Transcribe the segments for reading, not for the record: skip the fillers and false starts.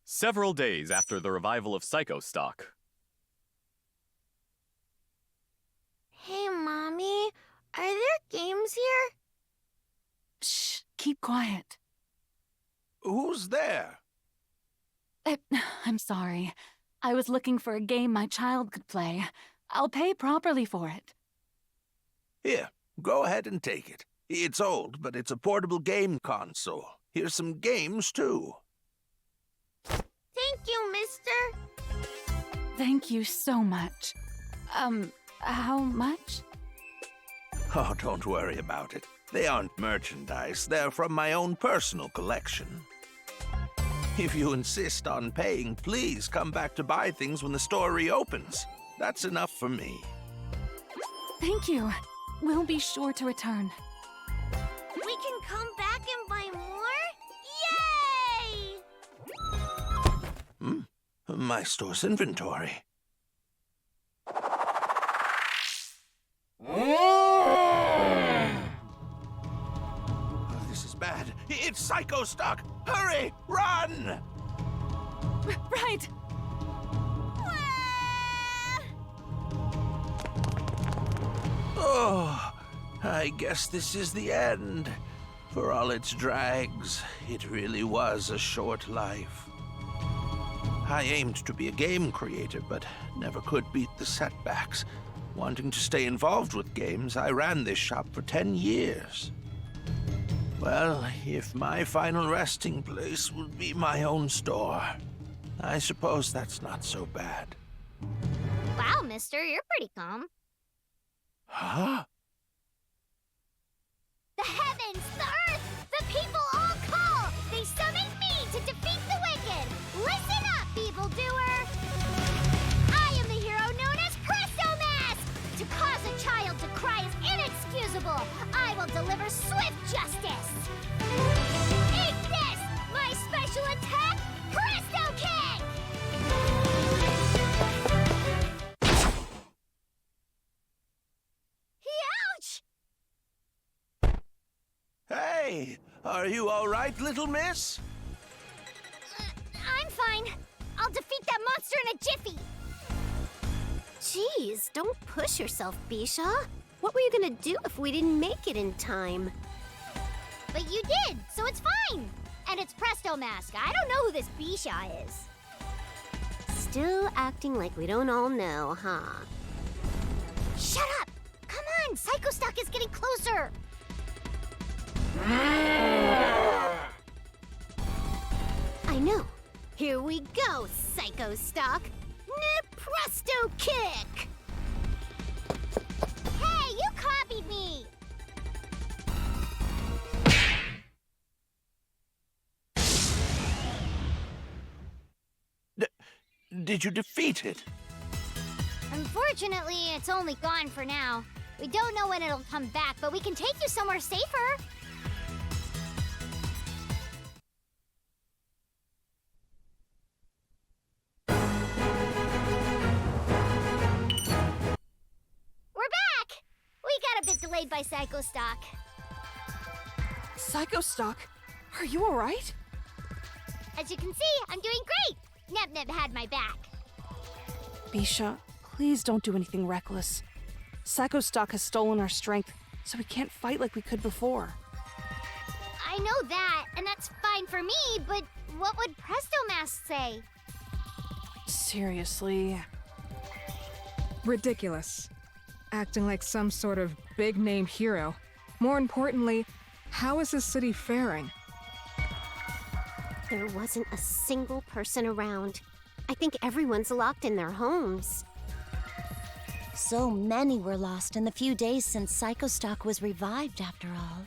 Several days after the revival of Psychostock. Hey, Mommy. Are there games here? Shh, keep quiet. Who's there? I'm sorry. I was looking for a game my child could play. I'll pay properly for it. Here, go ahead and take it. It's old, but it's a portable game console. Here's some games, too. Thank you, mister. Thank you so much. How much? Oh, don't worry about it. They aren't merchandise. They're from my own personal collection. If you insist on paying, please come back to buy things when the store reopens. That's enough for me. Thank you. We'll be sure to return. We can come back and buy more? Yay! My store's inventory. This is bad. It's Psychostock! Hurry! Run! Right! Oh, I guess this is the end. For all its drags, it really was a short life. I aimed to be a game creator, but never could beat the setbacks. Wanting to stay involved with games, I ran this shop for 10 years. Well, if my final resting place would be my own store, I suppose that's not so bad. Wow, mister, you're pretty calm. Huh? The heavens, the earth, the people all call! They summon me to defeat the wicked! Listen up, evildoer! I am the hero known as Presto Mask! To cause a child to cry is inexcusable! I will deliver swift justice! Eat this! My special attack, Presto Kick! Ouch! Hey, are you all right, little miss? I'm fine. I'll defeat that monster in a jiffy. Jeez, don't push yourself, Bisha. What were you gonna do if we didn't make it in time? But you did, so it's fine. And it's Presto Mask. I don't know who this Bisha is. Still acting like we don't all know, huh? Shut up! Come on, Psychostock is getting closer. I know. Here we go, Psychostock. Presto Kick! Hey, you copied me! Did you defeat it? Unfortunately, it's only gone for now. We don't know when it'll come back, but we can take you somewhere safer. We're back! We got a bit delayed by Psychostock. Psychostock? Are you alright? As you can see, I'm doing great! Nep had my back. Bisha, please don't do anything reckless. Psychostock has stolen our strength, so we can't fight like we could before. I know that, and that's fine for me, but what would Presto Mask say? Seriously. Ridiculous. Acting like some sort of big-name hero. More importantly, how is this city faring? There wasn't a single person around. I think everyone's locked in their homes. So many were lost in the few days since Psychostock was revived, after all.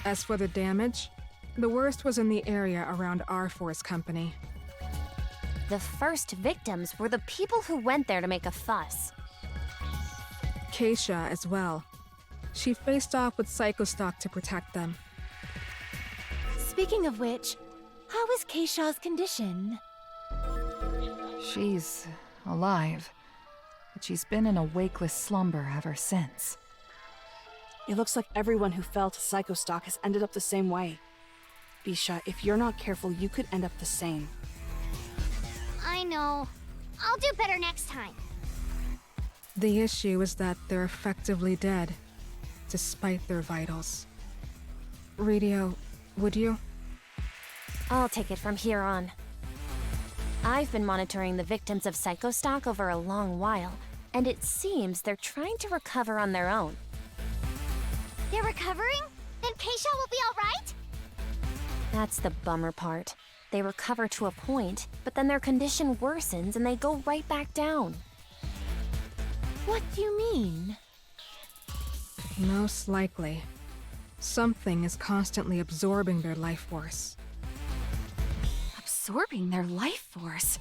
As for the damage, the worst was in the area around our forest company. The first victims were the people who went there to make a fuss. Keisha as well. She faced off with Psychostock to protect them. Speaking of which, how is Keisha's condition? She's alive, but she's been in a wakeless slumber ever since. It looks like everyone who fell to Psychostock has ended up the same way. Bisha, if you're not careful, you could end up the same. I know. I'll do better next time. The issue is that they're effectively dead, despite their vitals. Radio, would you? I'll take it from here on. I've been monitoring the victims of psychostock over a long while, and it seems they're trying to recover on their own. They're recovering? Then Keisha will be alright? That's the bummer part. They recover to a point, but then their condition worsens and they go right back down. What do you mean? Most likely. Something is constantly absorbing their life force. Absorbing their life force?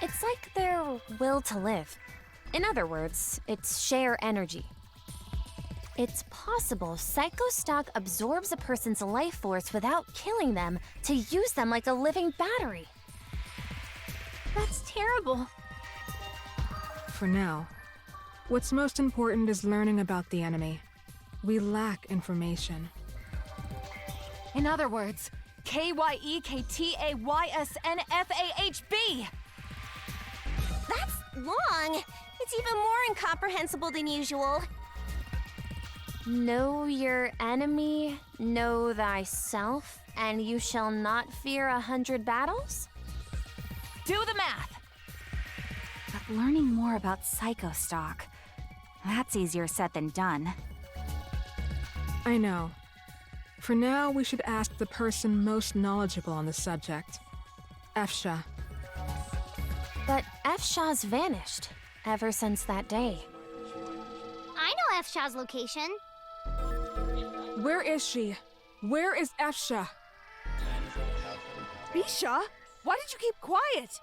It's like their will to live. In other words, it's sheer energy. It's possible psychostock absorbs a person's life force without killing them to use them like a living battery. That's terrible. For now, what's most important is learning about the enemy. We lack information. In other words, KYEKTAYSNFAHB! That's long. It's even more incomprehensible than usual. Know your enemy, know thyself, and you shall not fear 100 battles? Do the math! But learning more about psychostock, that's easier said than done. I know. For now, we should ask the person most knowledgeable on the subject. Efsha. But Efsha's vanished ever since that day. I know Efsha's location. Where is she? Where is Efsha? Bisha, why did you keep quiet?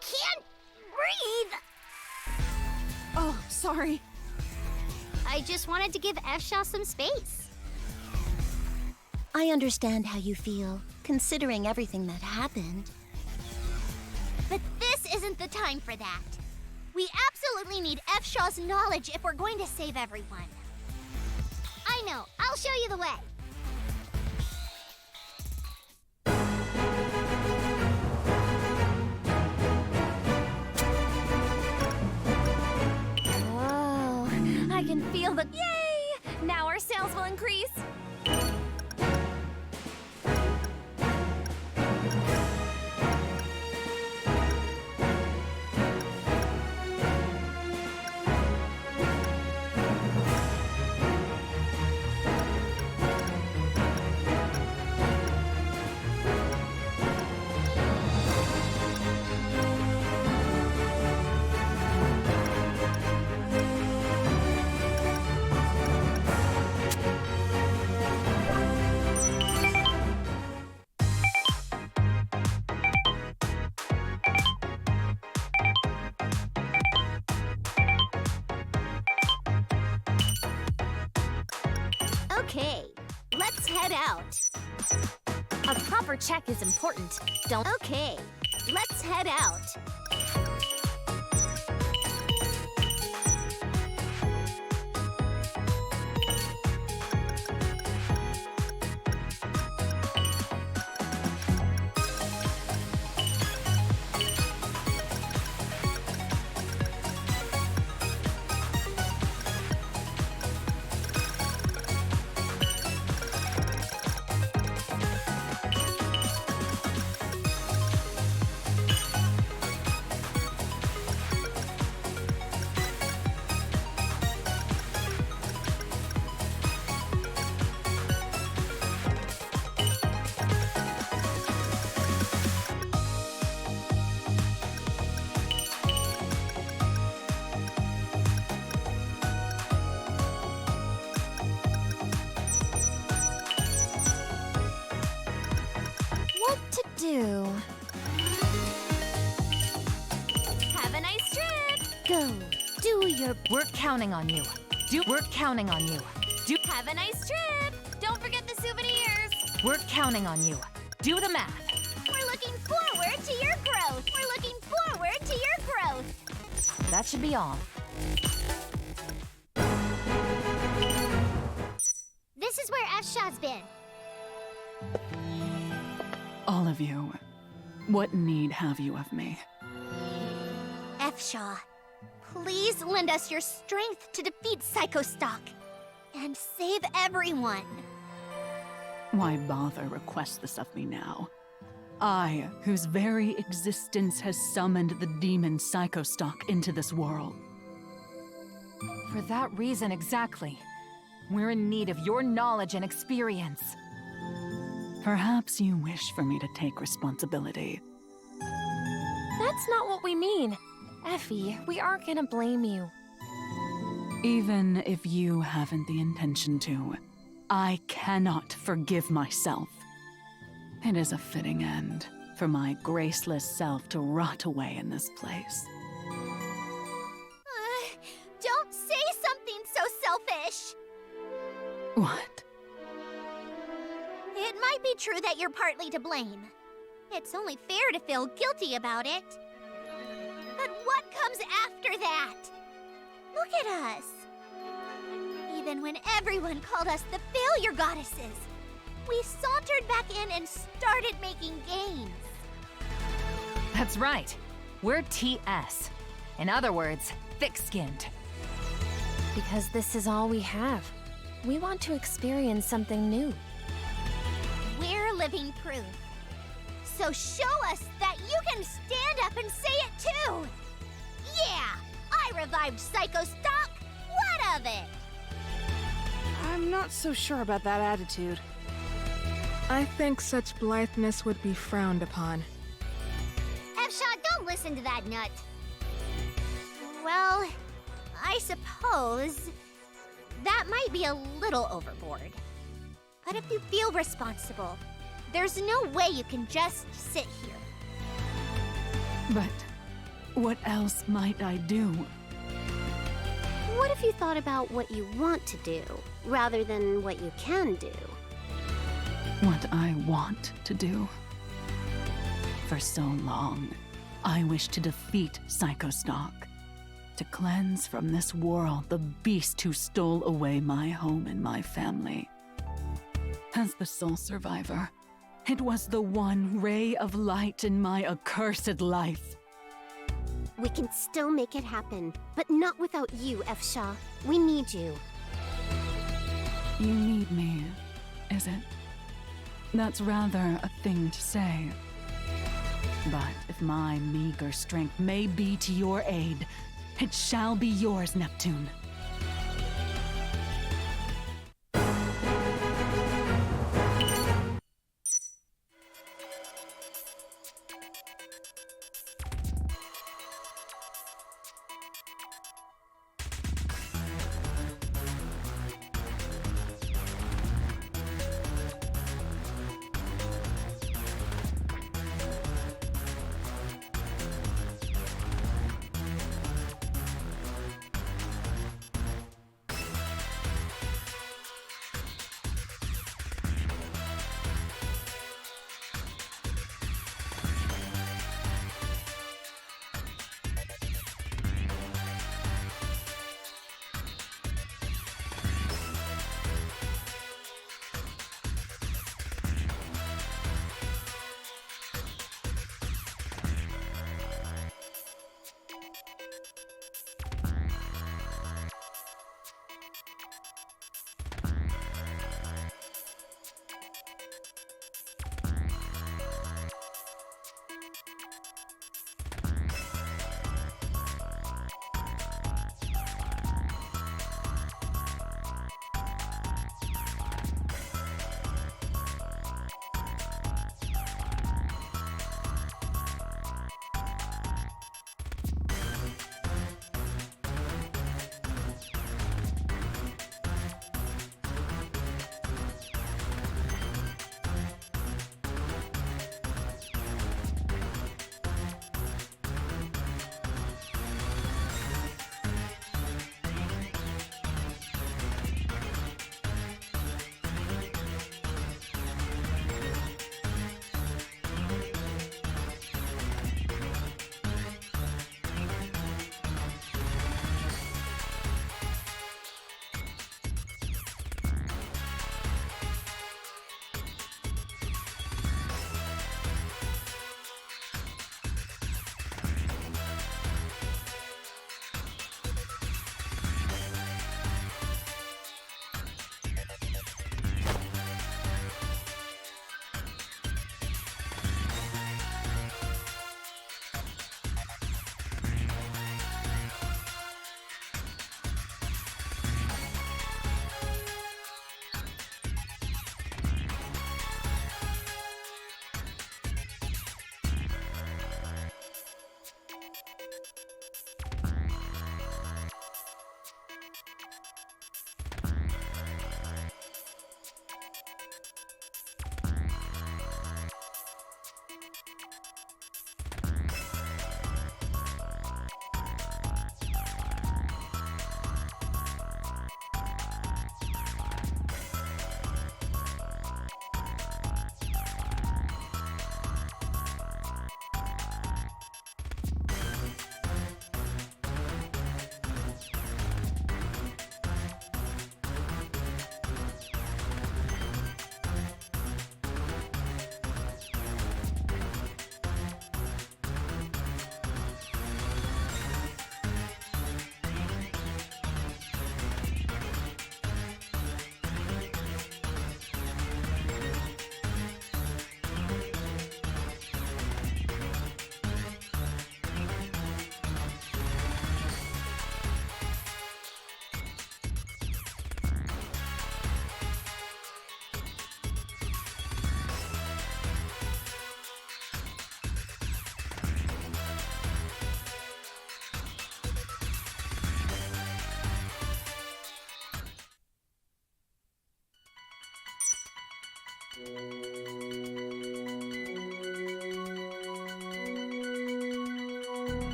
Can't breathe! Oh, sorry. I just wanted to give Efsha some space. I understand how you feel, considering everything that happened. But this isn't the time for that. We absolutely need Efsha's knowledge if we're going to save everyone. I know. I'll show you the way. Oh, I can feel the yay! Now our sales will increase. Okay, let's head out. A proper check is important. Don't. Okay, let's head out. What to do? Have a nice trip. Go, do your... We're counting on you. We're counting on you. Have a nice trip. Don't forget the souvenirs. We're counting on you. Do the math. We're looking forward to your growth. We're looking forward to your growth. That should be all. This is where Efsha's been. All of you. What need have you of me? F-Shaw, please lend us your strength to defeat Psychostock and save everyone. Why bother request this of me now? I, whose very existence has summoned the demon Psychostock into this world. For that reason exactly. We're in need of your knowledge and experience. Perhaps you wish for me to take responsibility. That's not what we mean. Effie, we aren't gonna blame you. Even if you haven't the intention to, I cannot forgive myself. It is a fitting end for my graceless self to rot away in this place. Don't say something so selfish. What? It might be true that you're partly to blame. It's only fair to feel guilty about it. But what comes after that? Look at us. Even when everyone called us the failure goddesses, we sauntered back in and started making games. That's right. We're TS. In other words, thick-skinned. Because this is all we have. We want to experience something new. We're living proof. So show us that you can stand up and say it too! Yeah! I revived Psychostock! What of it? I'm not so sure about that attitude. I think such blitheness would be frowned upon. F-Shaw, don't listen to that nut. Well, I suppose that might be a little overboard. But if you feel responsible, there's no way you can just sit here. But what else might I do? What if you thought about what you want to do, rather than what you can do? What I want to do. For so long, I wished to defeat Psychostock, to cleanse from this world the beast who stole away my home and my family. As the sole survivor, it was the one ray of light in my accursed life. We can still make it happen, but not without you, F-Shaw. We need you. You need me, is it? That's rather a thing to say. But if my meager strength may be to your aid, it shall be yours, Neptune.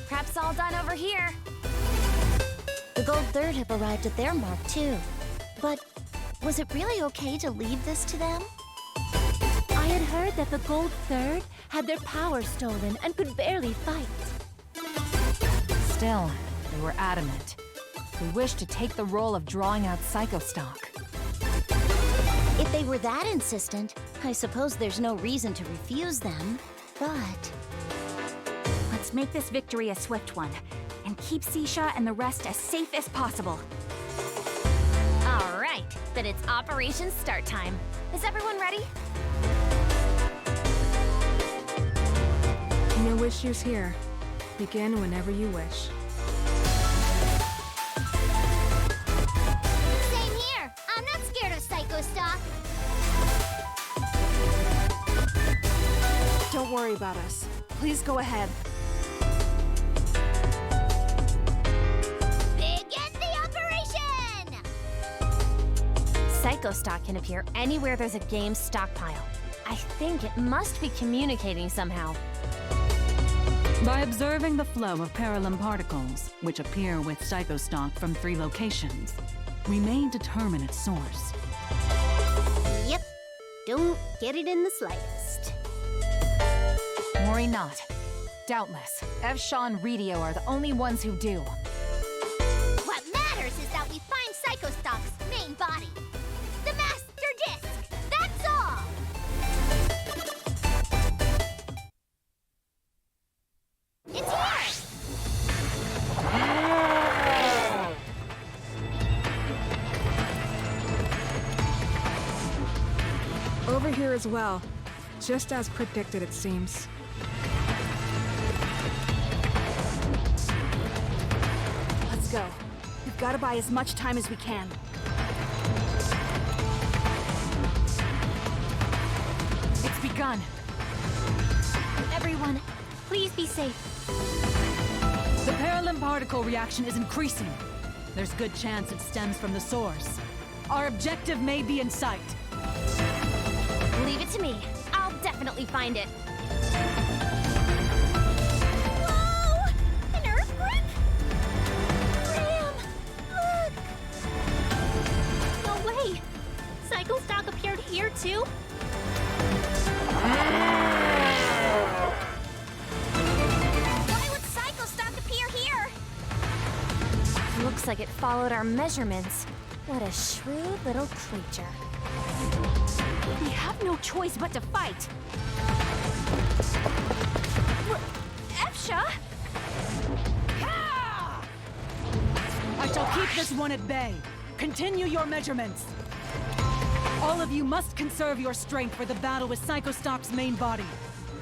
Perhaps all done over here. The Gold Third have arrived at their mark, too. But was it really okay to leave this to them? I had heard that the Gold Third had their power stolen and could barely fight. Still, they were adamant. We wished to take the role of drawing out Psychostock. If they were that insistent, I suppose there's no reason to refuse them. But let's make this victory a swift one, and keep Sisha and the rest as safe as possible. All right, then it's Operation Start Time. Is everyone ready? No issues here. Begin whenever you wish. Same here. I'm not scared of Psychostock. Don't worry about us. Please go ahead. Begin the operation! Psychostock can appear anywhere there's a game stockpile. I think it must be communicating somehow. By observing the flow of parallel particles, which appear with Psychostock from 3 locations, we may determine its source. Yep. Don't get it in the slightest. Worry not. Doubtless, Evsha and Redio are the only ones who do. What matters is that we find Psychostock's main body. The Master Disc! That's all! It's here! Over here as well. Just as predicted, it seems. Let's go. We've got to buy as much time as we can. It's begun. Everyone, please be safe. The parallel particle reaction is increasing. There's good chance it stems from the source. Our objective may be in sight. Leave it to me. I'll definitely find it. Whoa! An earthquake? Graham! Look! No way! Psychostock appeared here too? Why would Psychostock appear here? Looks like it followed our measurements. What a shrewd little creature. We have no choice but to fight. Efsha? I shall keep this one at bay. Continue your measurements. All of you must conserve your strength for the battle with Psychostock's main body.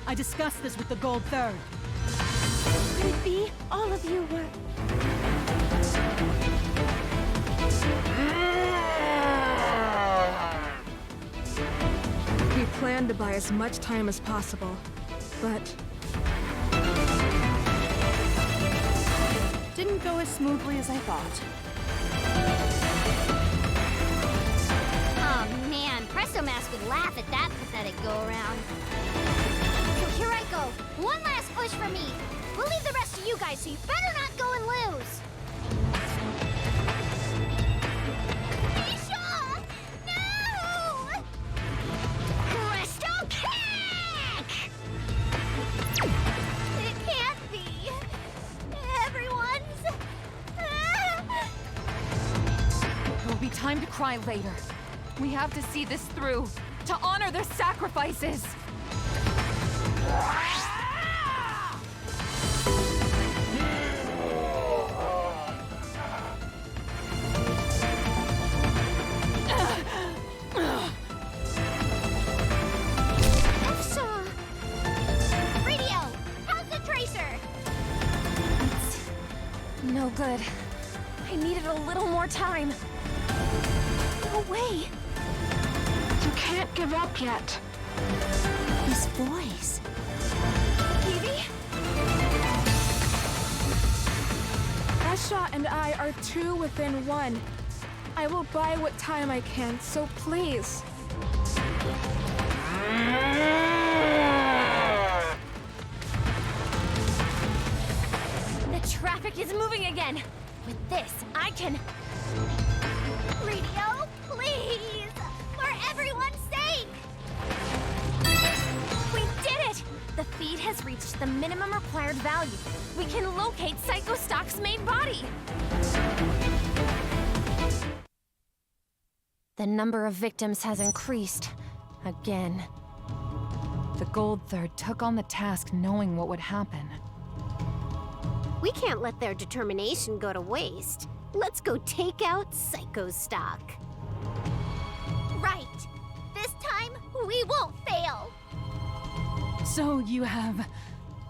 I discussed this with the Gold Third. Could it be all of you were... We planned to buy as much time as possible, but Didn't go as smoothly as I thought. Oh man, Presto Mask would laugh at that pathetic go-around. So here I go. One last push for me. We'll leave the rest to you guys, so you better not go and lose. cry later. We have to see this through, to honor their sacrifices. Efsha! Radio, how's the tracer? No good. I needed a little more time. No way! You can't give up yet. His voice. Evie? Esha and I are two within one. I will buy what time I can, so please. The traffic is moving again. With this, I can... Radio, please! For everyone's sake! We did it! The feed has reached the minimum required value. We can locate Psycho Stock's main body. The number of victims has increased. Again. The Gold Third took on the task knowing what would happen. We can't let their determination go to waste. Let's go take out Psycho Stock. Right! This time, we won't fail! So you have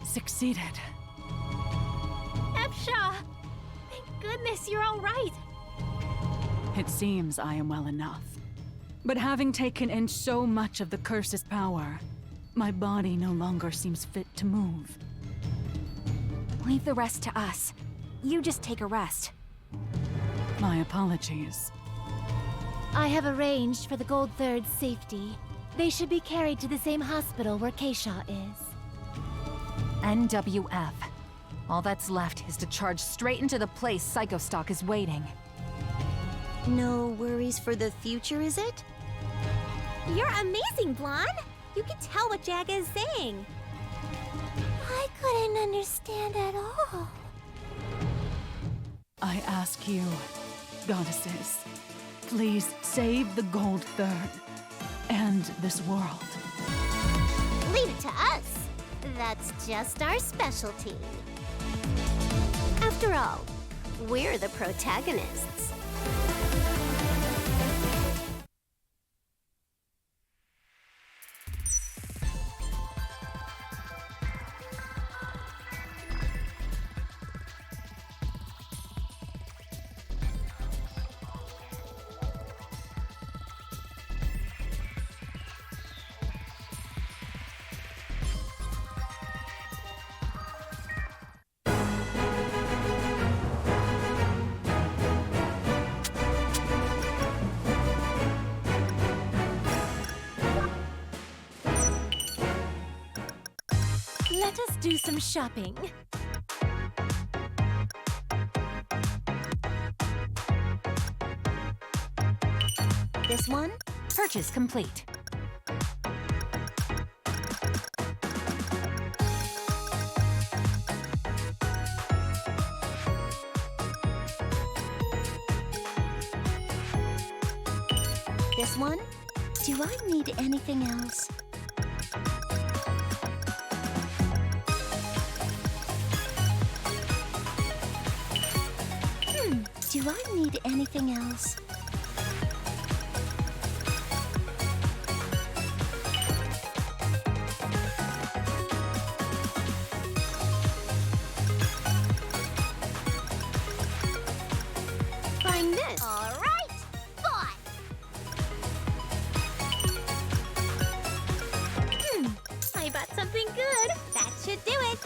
succeeded. Efsha! Thank goodness you're all right! It seems I am well enough. But having taken in so much of the curse's power, my body no longer seems fit to move. Leave the rest to us. You just take a rest. My apologies. I have arranged for the Gold Third's safety. They should be carried to the same hospital where Keisha is. NWF. All that's left is to charge straight into the place Psycho Stock is waiting. No worries for the future, is it? You're amazing, Blonde! You can tell what Jaga is saying. I couldn't understand at all. I ask you, goddesses, please save the Gold Third and this world. Leave it to us. That's just our specialty. After all, we're the protagonists. Let us do some shopping. This one? Purchase complete. This one? Do I need anything else? Do I need anything else? Find this. All right, bought. I bought something good. That should do it.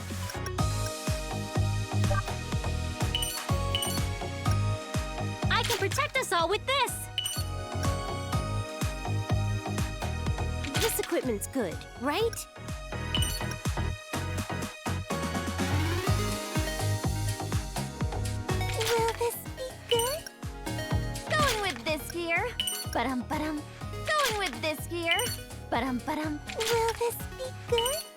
I can protect us all with this. This equipment's good, right? Will this be good? Going with this gear. Ba-dum, ba-dum. Going with this gear. Ba-dum, ba-dum. Will this be good?